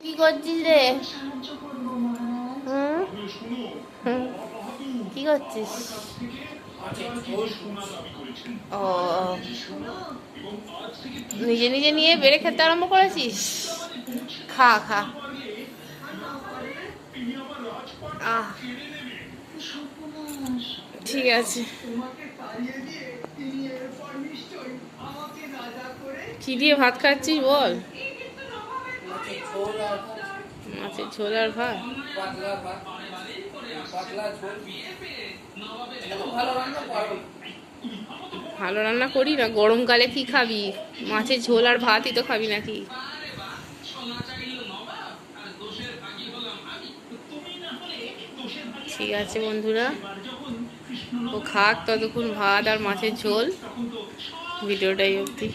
কি করছিস রে? হুম হুম, কি করছিস? ও, নিজে নিজে নিয়ে বেড়ে খেতে আরম্ভ করেছিস? খা খা। আহ, ঠিক আছে। কি দিয়ে ভাত খাচ্ছিস বল? মাছের ঝোল আর ভাত। ভালো রান্না করি না, গরমকালে কি খাবি? মাছের ঝোল আর ভাতই তো খাবি নাকি? ঠিক আছে বন্ধুরা, ও খাক ততক্ষণ ভাত আর মাছের ঝোল। ভিডিওটাই অবধি।